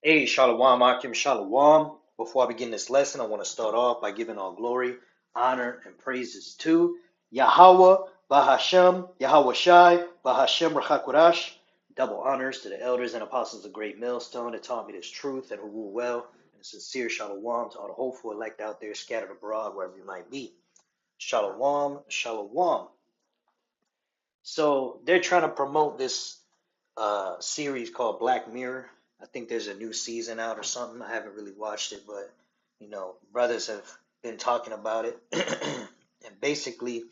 Hey, Shalom, Akim, Shalom. Before I begin this lesson, I want to start off by giving all glory, honor, and praises to Yahweh, Bahashem, Yahweh Shai, Bahashem, Rachakodash. Double honors to the elders and apostles of Great Millstone that taught me this truth and who rule well. And a sincere Shalom to all the hopeful elect out there scattered abroad, wherever you might be. Shalom, Shalom. So they're trying to promote this series called Black Mirror. I think there's a new season out or something. I haven't really watched it, but brothers have been talking about it. And basically,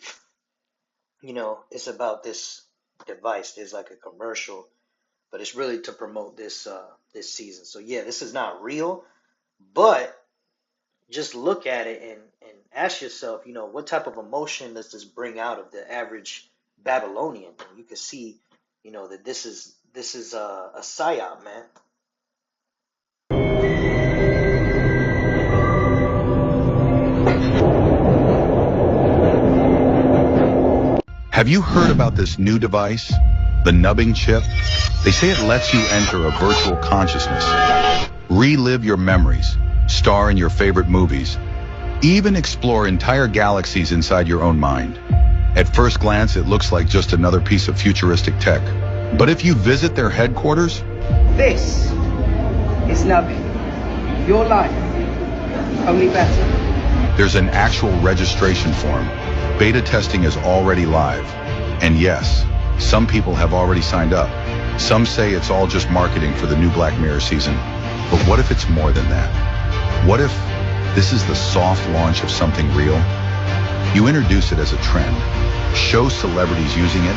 it's about this device. There's like a commercial, but it's really to promote this season. So yeah, this is not real, but just look at it and ask yourself, what type of emotion does this bring out of the average Babylonian? And you can see, that this is a psyop, man. Have you heard about this new device, the nubbing chip? They say it lets you enter a virtual consciousness, relive your memories, star in your favorite movies, even explore entire galaxies inside your own mind. At first glance, it looks like just another piece of futuristic tech. But if you visit their headquarters, this is nubbing. Your life, only better. there's an actual registration form. Beta testing is already live. And yes, some people have already signed up. Some say it's all just marketing for the new Black Mirror season. But what if it's more than that? What if this is the soft launch of something real? You introduce it as a trend, show celebrities using it,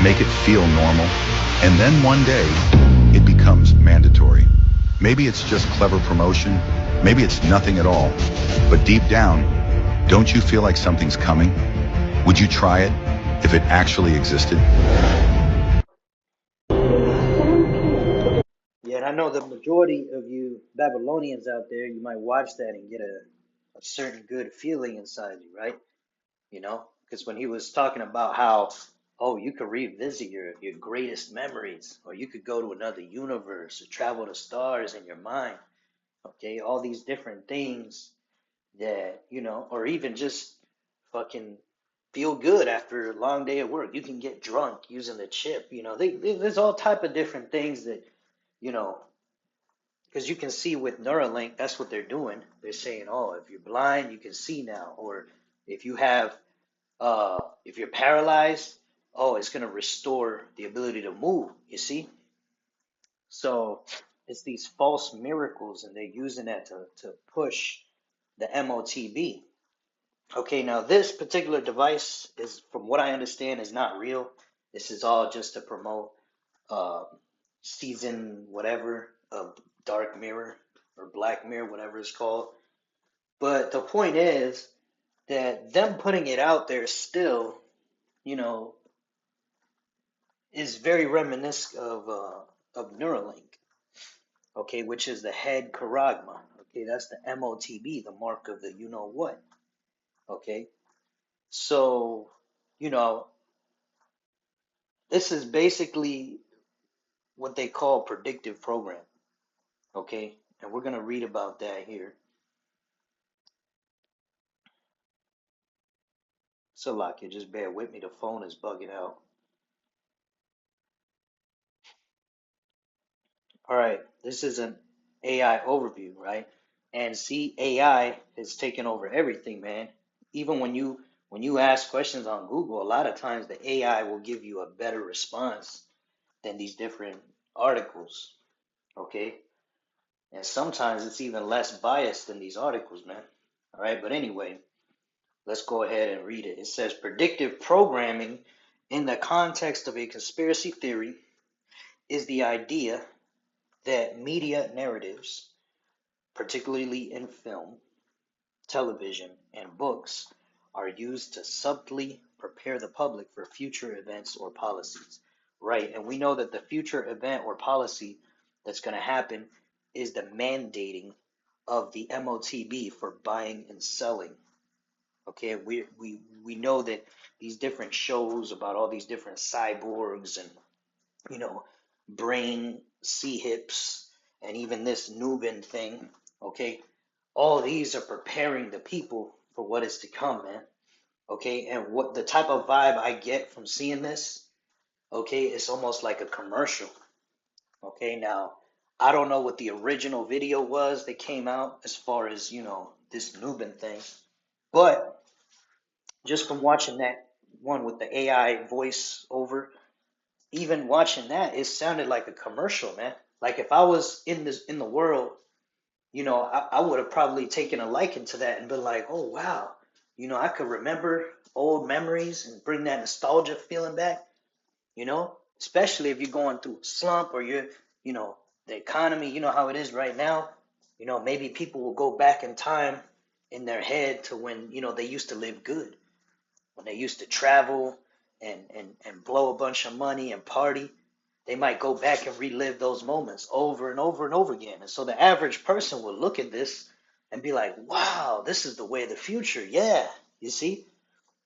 make it feel normal, and then one day, it becomes mandatory. Maybe it's just clever promotion, maybe it's nothing at all, but deep down, don't you feel like something's coming? Would you try it if it actually existed? Yeah, and I know the majority of you Babylonians out there, you might watch that and get a certain good feeling inside you, right? Because when he was talking about how, oh, you could revisit your greatest memories, or you could go to another universe, or travel to stars in your mind, okay, all these different things that, or even just fucking feel good after a long day at work. You can get drunk using the chip, there's all type of different things that, you know, because you can see with Neuralink, that's what they're doing. They're saying, oh, if you're blind, you can see now, or if you have if you're paralyzed, oh, it's gonna restore the ability to move, you see? So it's these false miracles, and they're using that to push the MOTB. Okay, now this particular device is, from what I understand, is not real. This is all just to promote uh, season whatever of Dark Mirror or Black Mirror, whatever it's called. But the point is that them putting it out there still, you know, is very reminiscent of Neuralink, okay, which is the head charagma. Okay, that's the MOTB, the mark of the you know what. Okay, so you know this is basically what they call predictive programming. Okay, and we're gonna read about that here. So, like, you just bear with me. The phone is bugging out. All right, this is an AI overview, right? And see, AI has taken over everything, man. Even when you ask questions on Google, a lot of times the AI will give you a better response than these different articles, okay? And sometimes it's even less biased than these articles, man. All right, but anyway, let's go ahead and read it. It says predictive programming in the context of a conspiracy theory is the idea that media narratives, particularly in film, television, and books, are used to subtly prepare the public for future events or policies. Right, and we know that the future event or policy that's going to happen is the mandating of the MOTB for buying and selling. Okay, we know that these different shows about all these different cyborgs and, you know, brain C hips and even this Nubian thing, okay, all these are preparing the people for what is to come, man. Okay, and what the type of vibe I get from seeing this, okay, it's almost like a commercial. Okay, now I don't know what the original video was that came out as far as, this Nubian thing, but just from watching that one with the AI voice over, even watching that, it sounded like a commercial, man. Like if I was in the world, I would have probably taken a liking to that and been like, oh wow, I could remember old memories and bring that nostalgia feeling back, especially if you're going through a slump or you know, the economy, you know how it is right now. Maybe people will go back in time in their head to when, they used to live good, when they used to travel and blow a bunch of money and party. They might go back and relive those moments over and over and over again. And so the average person will look at this and be like, wow, this is the way of the future. Yeah, you see?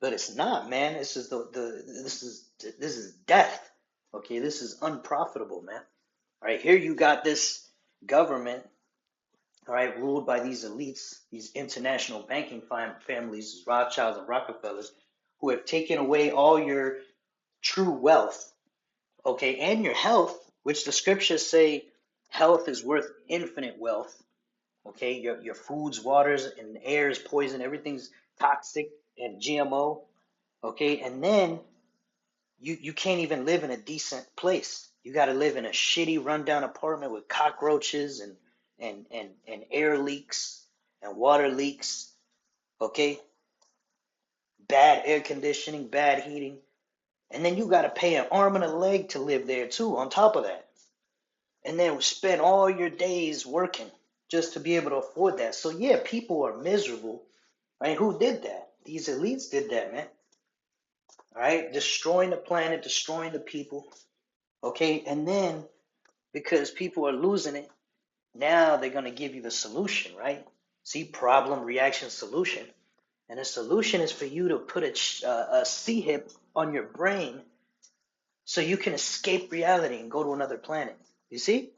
But it's not, man. This is death. Okay, this is unprofitable, man. All right, here you got this government, all right, ruled by these elites, these international banking families, Rothschilds and Rockefellers, who have taken away all your true wealth, okay, and your health, which the scriptures say health is worth infinite wealth, okay, your foods, waters, and air is poison, everything's toxic and GMO, okay, and then you can't even live in a decent place. You got to live in a shitty rundown apartment with cockroaches and air leaks and water leaks, okay, bad air conditioning, bad heating, and then you got to pay an arm and a leg to live there too on top of that, and then spend all your days working just to be able to afford that. So yeah, people are miserable, right? Who did that? These elites did that, man. All right, destroying the planet, destroying the people. Okay, and then because people are losing it, now they're gonna give you the solution, right? See, problem, reaction, solution, and the solution is for you to put a C-hip on your brain so you can escape reality and go to another planet. You see?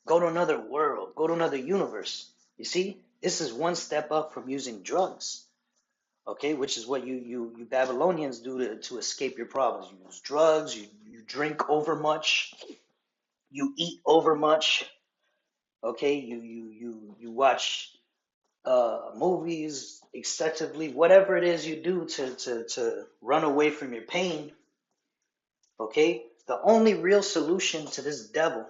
Go to another world, go to another universe. You see, this is one step up from using drugs, okay, which is what you Babylonians do to escape your problems. You use drugs, you drink over much, you eat over much, okay, you watch movies excessively, whatever it is you do to run away from your pain, okay. The only real solution to this devil,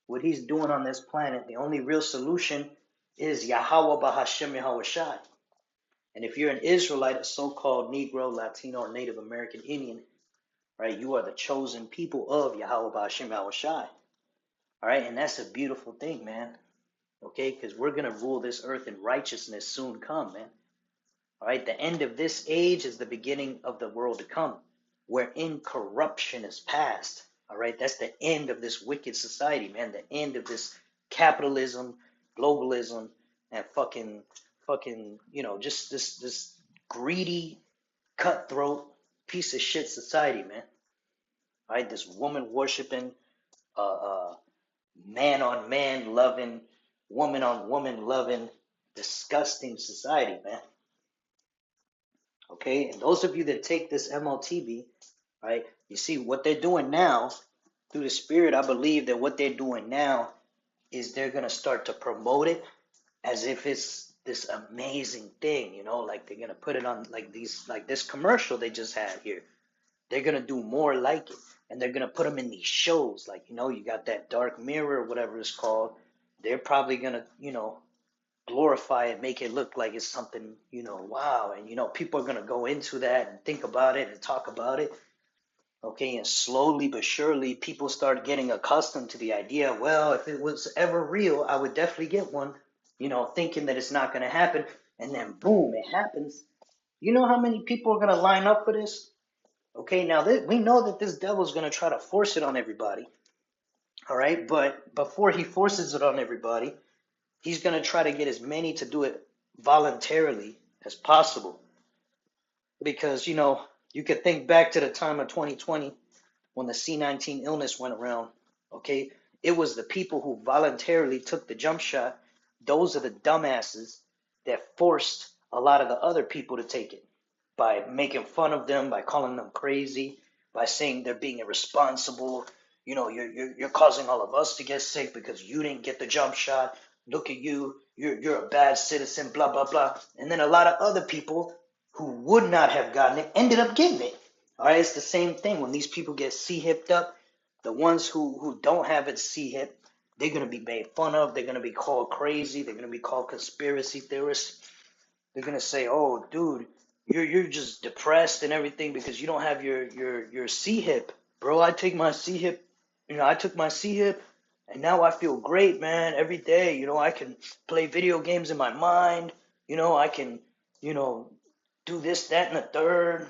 what he's doing on this planet, the only real solution is Yahweh Bahashem Yahweh Shai. And if you're an Israelite, a so-called Negro, Latino, or Native American Indian, right, you are the chosen people of Yahweh Bahashem Yahweh Shai. All right, and that's a beautiful thing, man. Okay, because we're gonna rule this earth in righteousness soon come, man. All right, the end of this age is the beginning of the world to come, where incorruption is past. All right, that's the end of this wicked society, man. The end of this capitalism, globalism, and fucking, just this greedy, cutthroat piece of shit society, man. All right, this woman worshiping, man on man loving, woman on woman loving, disgusting society, man. Okay, and those of you that take this MOTB, right, you see what they're doing now through the Spirit. I believe that what they're doing now is they're gonna start to promote it as if it's this amazing thing, like they're gonna put it on like this commercial they just had here. They're gonna do more like it, and they're gonna put them in these shows, like you got that Dark Mirror or whatever it's called. They're probably gonna glorify it, make it look like it's something, wow. And, people are going to go into that and think about it and talk about it. Okay. And slowly but surely, people start getting accustomed to the idea, well, if it was ever real, I would definitely get one, thinking that it's not going to happen. And then boom, it happens. You know how many people are going to line up for this? Okay. Now, we know that this devil's going to try to force it on everybody. All right. But before he forces it on everybody, he's going to try to get as many to do it voluntarily as possible. Because, you could think back to the time of 2020 when the C-19 illness went around, okay? It was the people who voluntarily took the jump shot. Those are the dumbasses that forced a lot of the other people to take it by making fun of them, by calling them crazy, by saying they're being irresponsible. You know, you're causing all of us to get sick because you didn't get the jump shot. Look at you, you're a bad citizen, blah blah blah. And then a lot of other people who would not have gotten it ended up getting it. All right, it's the same thing when these people get C-hipped up. The ones who don't have it C-hip, they're gonna be made fun of. They're gonna be called crazy. They're gonna be called conspiracy theorists. They're gonna say, "Oh, dude, you're just depressed and everything because you don't have your C hip, bro. I take my C hip, I took my C hip, and now I feel great, man. Every day, I can play video games in my mind. I can, you know, do this, that, and the third.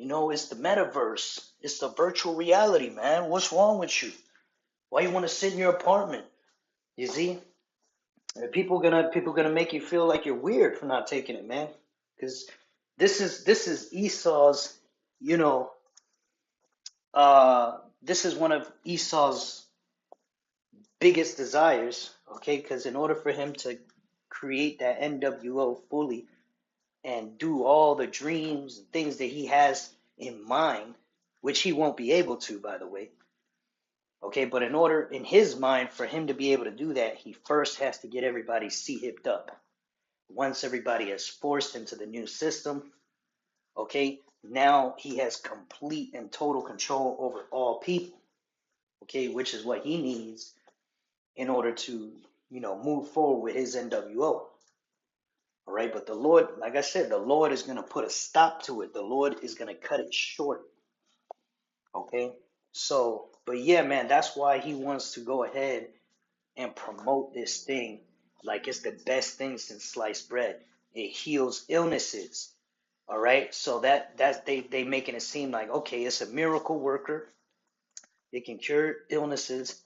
It's the metaverse. It's the virtual reality, man. What's wrong with you? Why you want to sit in your apartment? You see, people gonna make you feel like you're weird for not taking it, man. Because this is Esau's, you know, this is one of Esau's biggest desires. Okay, because in order for him to create that NWO fully and do all the dreams and things that he has in mind, which he won't be able to, by the way. Okay, but in order, in his mind, for him to be able to do that, he first has to get everybody C-hipped up. Once everybody is forced into the new system, okay, now he has complete and total control over all people, okay, which is what he needs in order to, move forward with his NWO. All right, but the Lord, like I said, the Lord is going to put a stop to it. The Lord is going to cut it short, okay? So, but yeah, man, that's why he wants to go ahead and promote this thing like it's the best thing since sliced bread. It heals illnesses. All right. So that's they making it seem like, okay, it's a miracle worker. It can cure illnesses.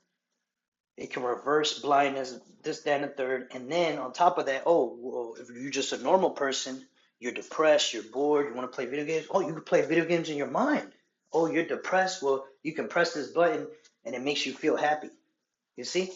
It can reverse blindness, this, that, and the third. And then on top of that, oh, well, if you're just a normal person, you're depressed, you're bored, you want to play video games. Oh, you can play video games in your mind. Oh, you're depressed. Well, you can press this button and it makes you feel happy. You see?